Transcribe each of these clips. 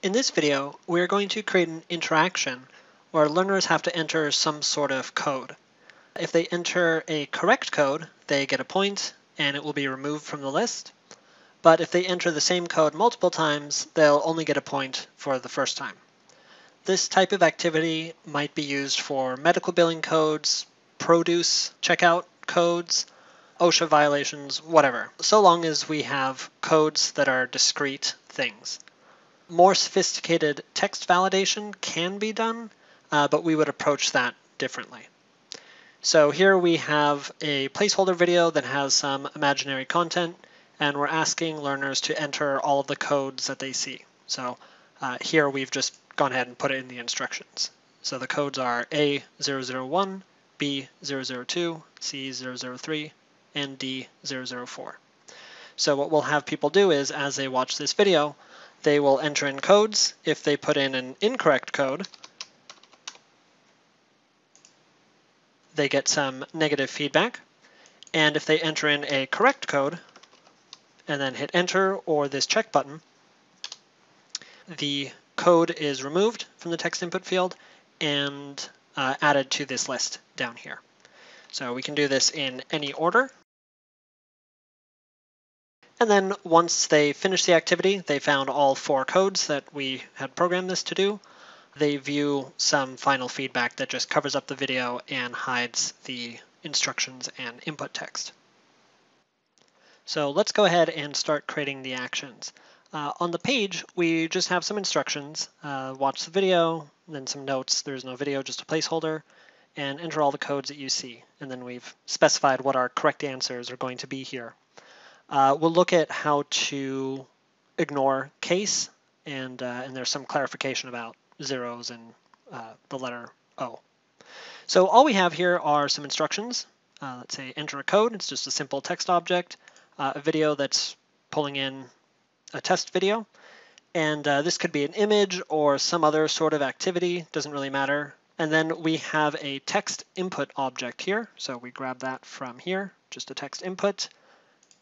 In this video, we're going to create an interaction where learners have to enter some sort of code. If they enter a correct code, they get a point and it will be removed from the list. But if they enter the same code multiple times, they'll only get a point for the first time. This type of activity might be used for medical billing codes, produce checkout codes, OSHA violations, whatever, so long as we have codes that are discrete things. More sophisticated text validation can be done, but we would approach that differently. So here we have a placeholder video that has some imaginary content, and we're asking learners to enter all of the codes that they see. So here we've just gone ahead and put it in the instructions. So the codes are A001, B002, C003, and D004. So what we'll have people do is, as they watch this video, they will enter in codes. If they put in an incorrect code, they get some negative feedback. And if they enter in a correct code and then hit enter or this check button, the code is removed from the text input field and added to this list down here. So we can do this in any order. And then once they finish the activity, they found all 4 codes that we had programmed this to do. They view some final feedback that just covers up the video and hides the instructions and input text. So let's go ahead and start creating the actions. On the page, we just have some instructions. Watch the video, then some notes. There's no video, just a placeholder, and enter all the codes that you see. And then we've specified what our correct answers are going to be here. We'll look at how to ignore case, and there's some clarification about zeros and the letter O. So all we have here are some instructions. Let's say enter a code. It's just a simple text object, a video that's pulling in a test video. And this could be an image or some other sort of activity, doesn't really matter. And then we have a text input object here. So we grab that from here, just a text input.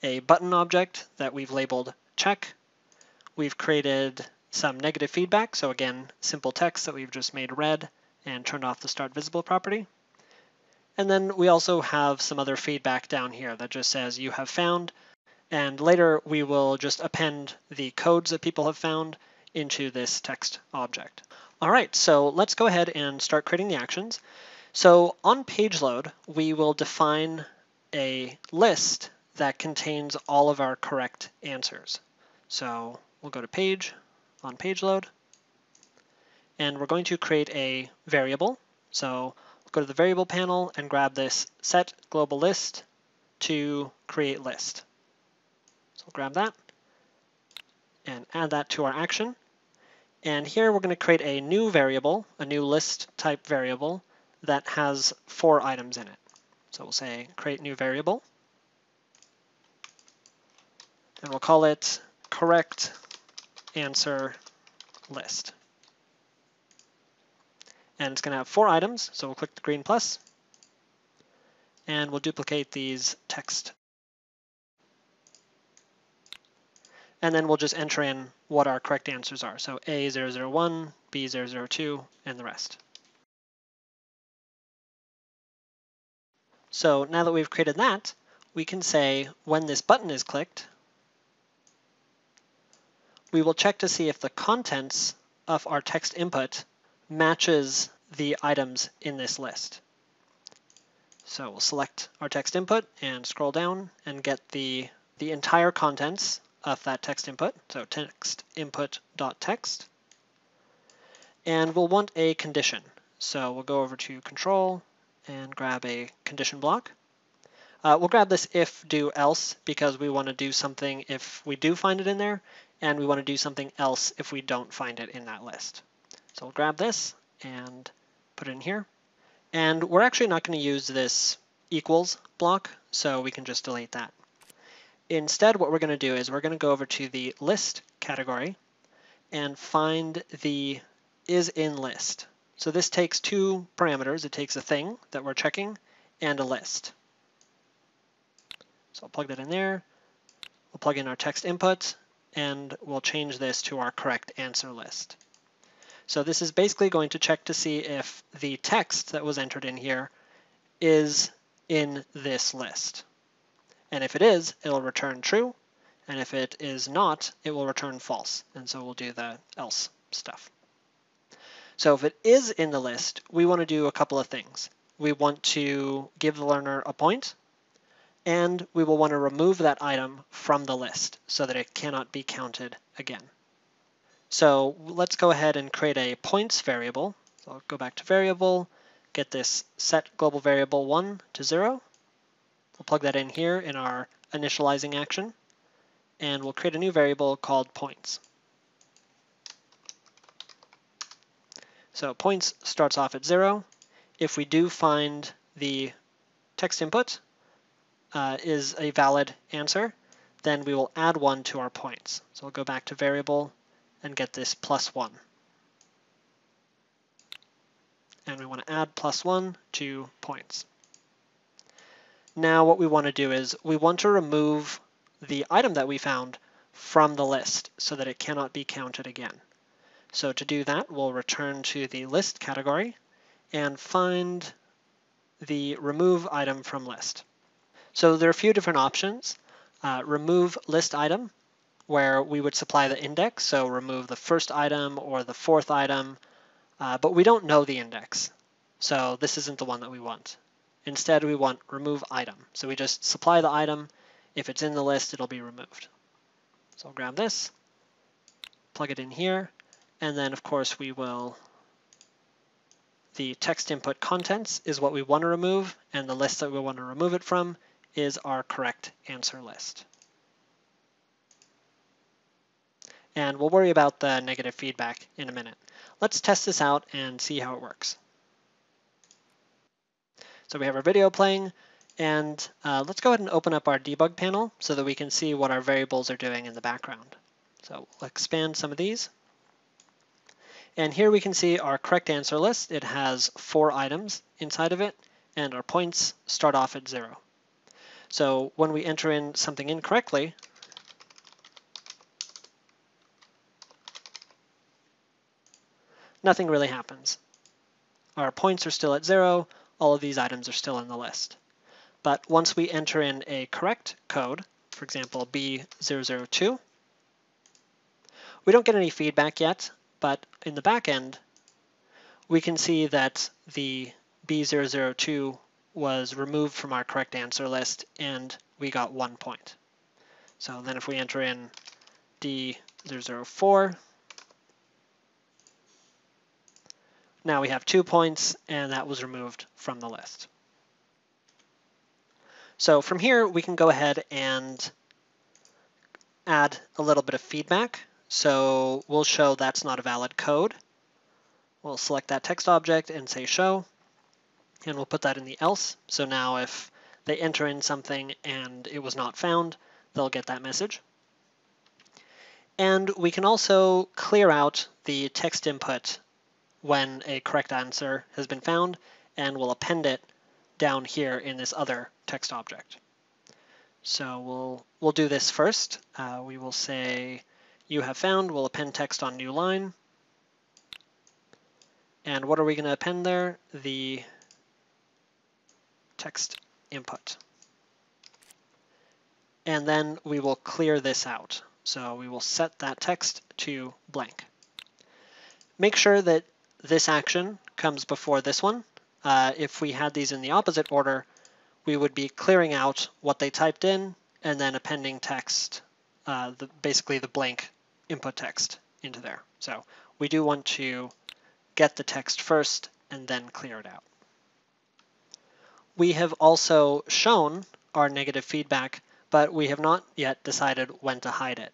A button object that we've labeled check. We've created some negative feedback, so again, simple text that we've just made red and turned off the start visible property. And then we also have some other feedback down here that just says you have found, and later we will just append the codes that people have found into this text object. All right, so let's go ahead and start creating the actions. So on page load, we will define a list that contains all of our correct answers. So we'll go to page, on page load, and we're going to create a variable. So we'll go to the variable panel and grab this set global list to create list. So we'll grab that and add that to our action. And here we're going to create a new variable, a new list type variable that has 4 items in it. So we'll say create new variable. And we'll call it correct answer list. And it's going to have 4 items, so we'll click the green plus, and we'll duplicate these text. And then we'll just enter in what our correct answers are. So A001, B002, and the rest. So now that we've created that, we can say when this button is clicked, we will check to see if the contents of our text input matches the items in this list. So we'll select our text input and scroll down and get the entire contents of that text input, so text input.text. And we'll want a condition. So we'll go over to control and grab a condition block. We'll grab this if, do, else because we want to do something if we do find it in there, and we want to do something else if we don't find it in that list. So we'll grab this and put it in here. And we're actually not going to use this equals block, so we can just delete that. Instead, what we're going to do is we're going to go over to the list category and find the is in list. So this takes 2 parameters. It takes a thing that we're checking and a list. So I'll plug that in there. We'll plug in our text input, and we'll change this to our correct answer list. So this is basically going to check to see if the text that was entered in here is in this list. And if it is, it'll return true. And if it is not, it will return false. And so we'll do the else stuff. So if it is in the list, we want to do a couple of things. We want to give the learner a point, and we will want to remove that item from the list so that it cannot be counted again. So let's go ahead and create a points variable. So I'll go back to variable, get this set global variable 1 to 0. We'll plug that in here in our initializing action, and we'll create a new variable called points. So points starts off at 0. If we do find the text input is a valid answer, then we will add 1 to our points. So we'll go back to variable and get this +1. And we want to add +1 to points. Now what we want to do is we want to remove the item that we found from the list so that it cannot be counted again. So to do that, we'll return to the list category and find the remove item from list. So there are a few different options. Remove list item, where we would supply the index, so remove the first item or the fourth item, but we don't know the index, so this isn't the one that we want. Instead, we want remove item. So we just supply the item. If it's in the list, it'll be removed. So I'll grab this, plug it in here, and then of course we will, the text input contents is what we want to remove, and the list that we want to remove it from is our correct answer list. And we'll worry about the negative feedback in a minute. Let's test this out and see how it works. So we have our video playing, and let's go ahead and open up our debug panel so that we can see what our variables are doing in the background. So we'll expand some of these. And here we can see our correct answer list. It has 4 items inside of it, and our points start off at 0. So when we enter in something incorrectly, nothing really happens. Our points are still at 0. All of these items are still in the list. But once we enter in a correct code, for example, B002, we don't get any feedback yet, but in the back end, we can see that the B002 was removed from our correct answer list, and we got 1 point. So then if we enter in D004, now we have 2 points, and that was removed from the list. So from here, we can go ahead and add a little bit of feedback. So we'll show that's not a valid code. We'll select that text object and say show, and we'll put that in the else. So now if they enter in something and it was not found, they'll get that message. And we can also clear out the text input when a correct answer has been found, and we'll append it down here in this other text object. So we'll do this first. We will say you have found, we'll append text on new line. And what are we going to append there? The text input. And then we will clear this out. So we will set that text to blank. Make sure that this action comes before this one. If we had these in the opposite order, we would be clearing out what they typed in and then appending text, basically the blank input text into there. So we do want to get the text first and then clear it out. We have also shown our negative feedback, but we have not yet decided when to hide it.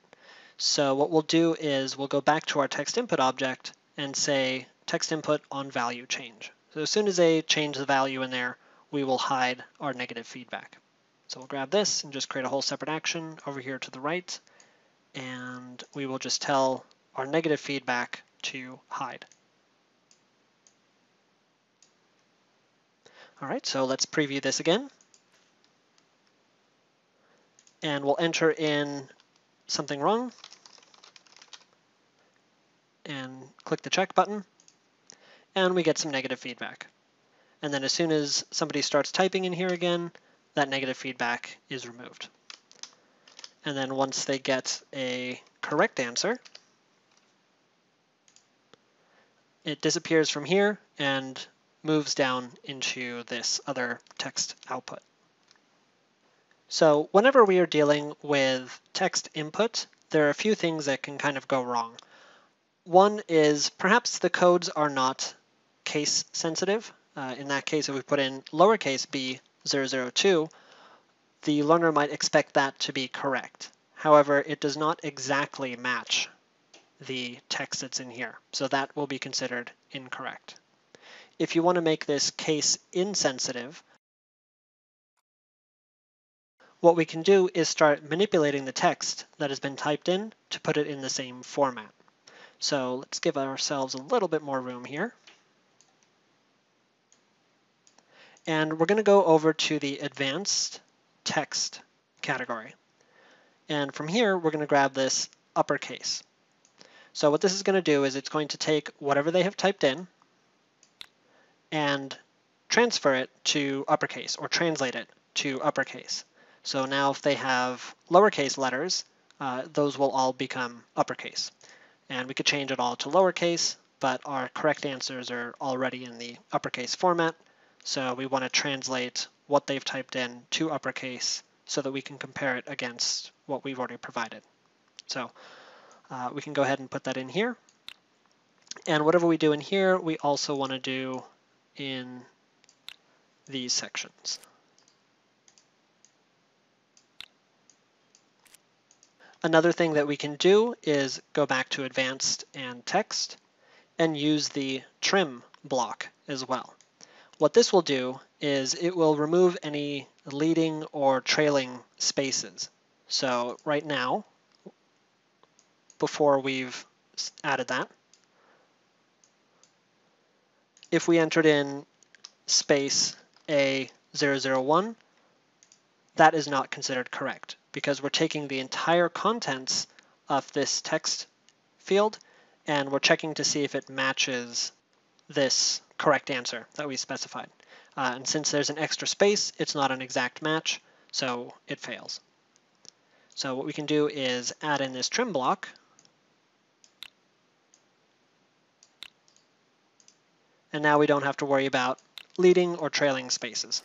So what we'll do is we'll go back to our text input object and say text input on value change. So as soon as they change the value in there, we will hide our negative feedback. So we'll grab this and just create a whole separate action over here to the right, and we will just tell our negative feedback to hide. All right, so let's preview this again. And we'll enter in something wrong. and click the check button, and we get some negative feedback. And then as soon as somebody starts typing in here again, that negative feedback is removed. And then once they get a correct answer, it disappears from here and moves down into this other text output. So whenever we are dealing with text input, there are a few things that can kind of go wrong. One is perhaps the codes are not case sensitive. In that case, if we put in lowercase b 002, the learner might expect that to be correct. However, it does not exactly match the text that's in here, so that will be considered incorrect. If you want to make this case insensitive, what we can do is start manipulating the text that has been typed in to put it in the same format. So let's give ourselves a little bit more room here. And we're going to go over to the advanced text category. And from here, we're going to grab this uppercase. So what this is going to do is it's going to take whatever they have typed in and transfer it to uppercase, or translate it to uppercase. So now if they have lowercase letters, those will all become uppercase. And we could change it all to lowercase, but our correct answers are already in the uppercase format. So we want to translate what they've typed in to uppercase so that we can compare it against what we've already provided. So we can go ahead and put that in here. And whatever we do in here, we also want to do in these sections. Another thing that we can do is go back to advanced and text and use the trim block as well. What this will do is it will remove any leading or trailing spaces. So right now, before we've added that, if we entered in space A001, that is not considered correct because we're taking the entire contents of this text field and we're checking to see if it matches this correct answer that we specified. And since there's an extra space, it's not an exact match, so it fails. So what we can do is add in this trim block. And now we don't have to worry about leading or trailing spaces.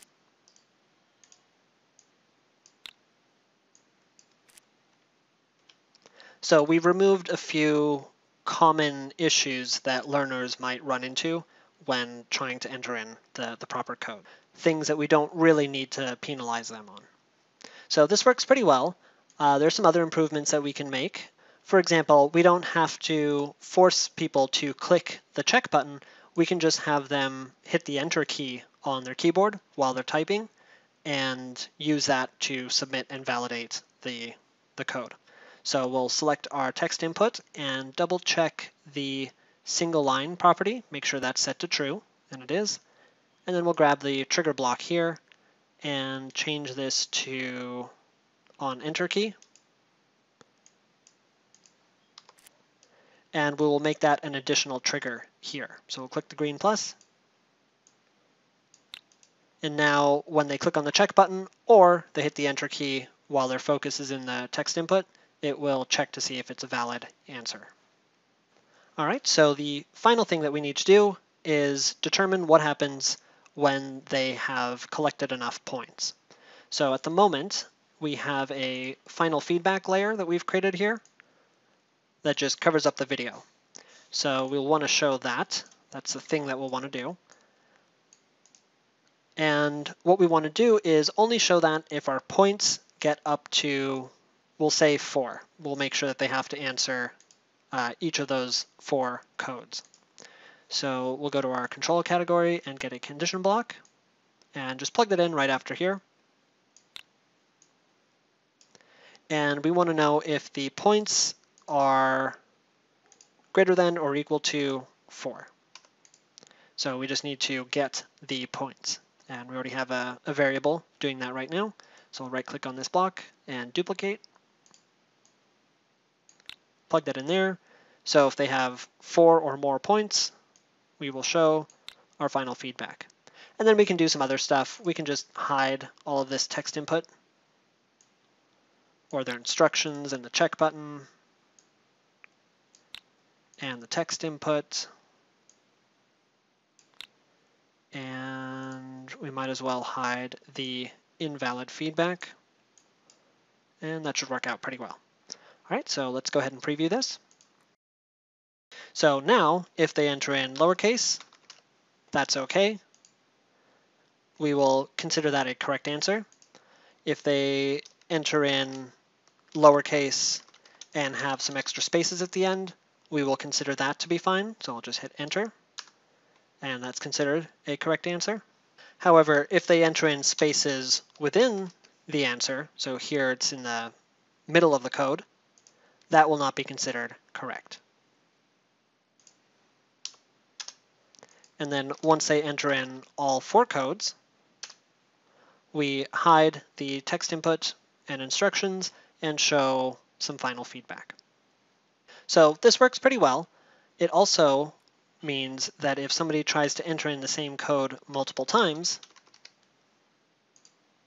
So we've removed a few common issues that learners might run into when trying to enter in the proper code, things that we don't really need to penalize them on. So this works pretty well. There's some other improvements that we can make. For example, we don't have to force people to click the check button. We can just have them hit the enter key on their keyboard while they're typing and use that to submit and validate the code. So we'll select our text input and double check the single line property, make sure that's set to true, and it is. And then we'll grab the trigger block here and change this to on enter key. And we will make that an additional trigger here. So we'll click the green plus. And now when they click on the check button or they hit the enter key while their focus is in the text input, it will check to see if it's a valid answer. All right, so the final thing that we need to do is determine what happens when they have collected enough points. So at the moment, we have a final feedback layer that we've created here that just covers up the video. So we'll want to show that. That's the thing that we'll want to do. And what we want to do is only show that if our points get up to, we'll say 4. We'll make sure that they have to answer each of those 4 codes. So we'll go to our control category and get a condition block and just plug that in right after here. And we want to know if the points are greater than or equal to 4. So we just need to get the points. And we already have a variable doing that right now. So we'll right click on this block and duplicate. Plug that in there. So if they have 4 or more points, we will show our final feedback. And then we can do some other stuff. We can just hide all of this text input or their instructions and the check button and the text input. And we might as well hide the invalid feedback. And that should work out pretty well. All right, so let's go ahead and preview this. So now, if they enter in lowercase, that's okay. We will consider that a correct answer. If they enter in lowercase and have some extra spaces at the end, we will consider that to be fine. So I'll just hit enter, and that's considered a correct answer. However, if they enter in spaces within the answer, so here it's in the middle of the code, that will not be considered correct. And then once they enter in all 4 codes, we hide the text input and instructions and show some final feedback. So this works pretty well. It also means that if somebody tries to enter in the same code multiple times,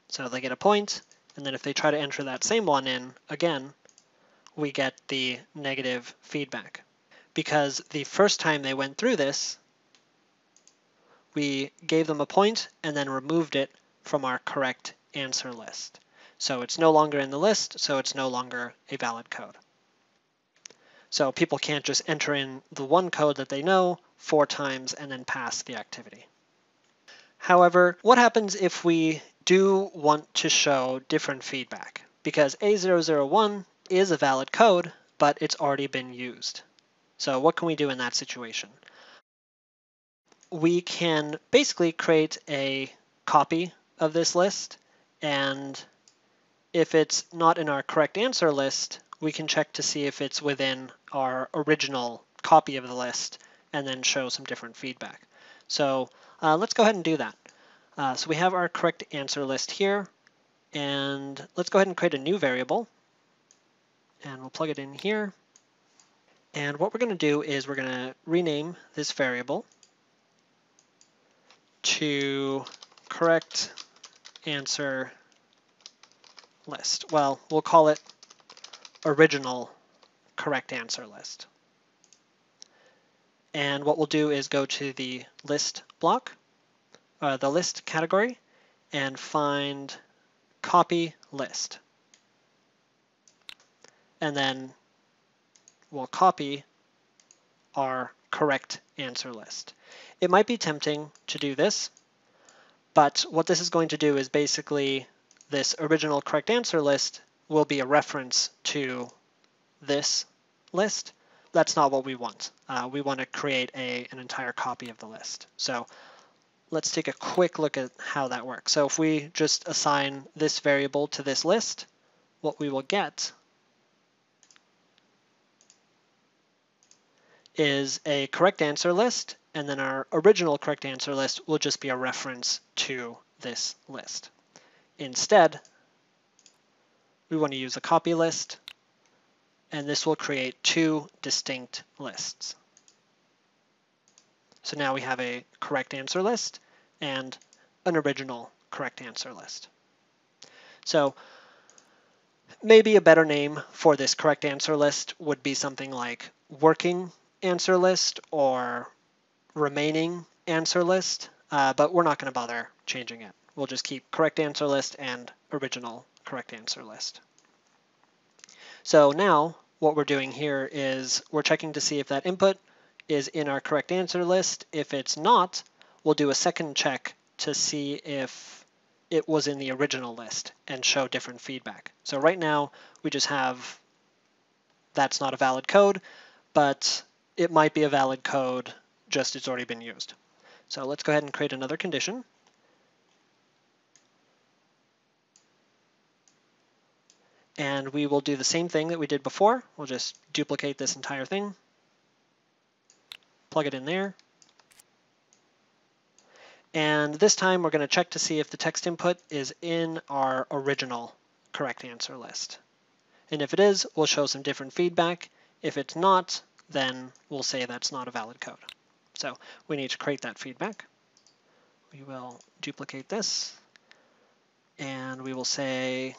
so they get a point, and then if they try to enter that same one in again, we get the negative feedback. Because the first time they went through this, we gave them a point and then removed it from our correct answer list. So it's no longer in the list, so it's no longer a valid code. So people can't just enter in the one code that they know 4 times and then pass the activity. However, what happens if we do want to show different feedback? Because A001 is a valid code, but it's already been used. So what can we do in that situation? We can basically create a copy of this list, and if it's not in our correct answer list, we can check to see if it's within our original copy of the list and then show some different feedback. So let's go ahead and do that. So we have our correct answer list here, and let's go ahead and create a new variable, and we'll plug it in here. And what we're going to do is we're going to rename this variable to correct answer list. Well, we'll call it original correct answer list. And what we'll do is go to the list block, the list category, and find copy list. And then we'll copy our correct answer list. It might be tempting to do this, but what this is going to do is basically this original correct answer list will be a reference to this list. That's not what we want. We want to create an entire copy of the list. So let's take a quick look at how that works. So if we just assign this variable to this list, what we will get is a correct answer list, and then our original correct answer list will just be a reference to this list. Instead, we want to use a copy list, and this will create 2 distinct lists. So now we have a correct answer list and an original correct answer list. So maybe a better name for this correct answer list would be something like working answer list or remaining answer list, but we're not going to bother changing it. We'll just keep correct answer list and original correct answer list. So now what we're doing here is we're checking to see if that input is in our correct answer list. If it's not, we'll do a second check to see if it was in the original list and show different feedback. So right now we just have that's not a valid code, but it might be a valid code, just it's already been used. So let's go ahead and create another condition. And we will do the same thing that we did before. We'll just duplicate this entire thing, plug it in there. And this time we're going to check to see if the text input is in our original correct answer list. And if it is, we'll show some different feedback. If it's not, then we'll say that's not a valid code. So we need to create that feedback. We will duplicate this, and we will say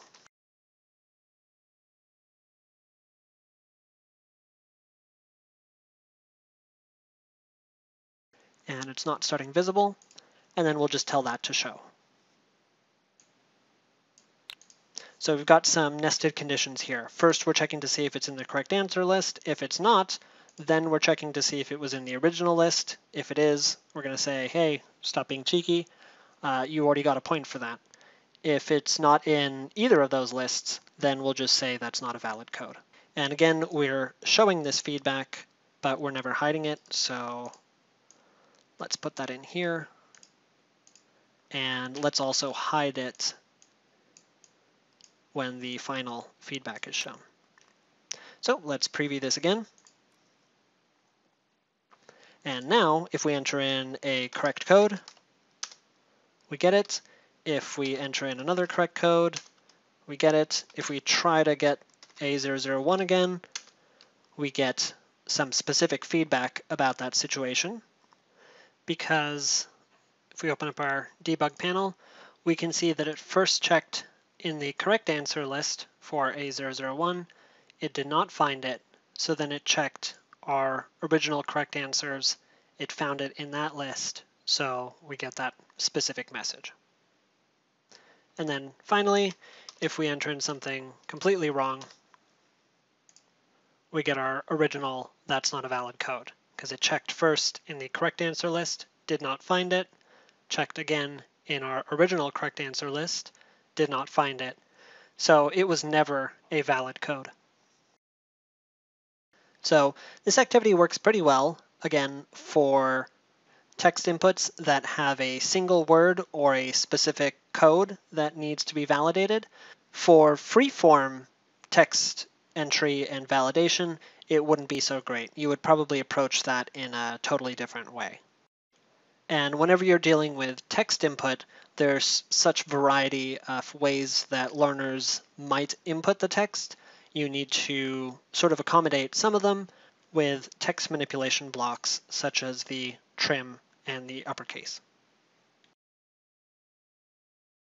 and it's not starting visible, and then we'll just tell that to show. So we've got some nested conditions here. First, we're checking to see if it's in the correct answer list. If it's not, then we're checking to see if it was in the original list. If it is, we're going to say, hey, stop being cheeky. You already got a point for that. If it's not in either of those lists, then we'll just say that's not a valid code. And again, we're showing this feedback, but we're never hiding it. So let's put that in here. And let's also hide it when the final feedback is shown. So let's preview this again. And now, if we enter in a correct code, we get it. If we enter in another correct code, we get it. If we try to get A001 again, we get some specific feedback about that situation, because if we open up our debug panel, we can see that it first checked in the correct answer list for A001. It did not find it, so then it checked our original correct answers. It found it in that list, so we get that specific message. And then finally, if we enter in something completely wrong, we get our original that's not a valid code, because it checked first in the correct answer list, did not find it, checked again in our original correct answer list, did not find it. So it was never a valid code. So this activity works pretty well, again, for text inputs that have a single word or a specific code that needs to be validated. For free-form text entry and validation, it wouldn't be so great. You would probably approach that in a totally different way. And whenever you're dealing with text input, there's such variety of ways that learners might input the text. You need to sort of accommodate some of them with text manipulation blocks, such as the trim and the uppercase.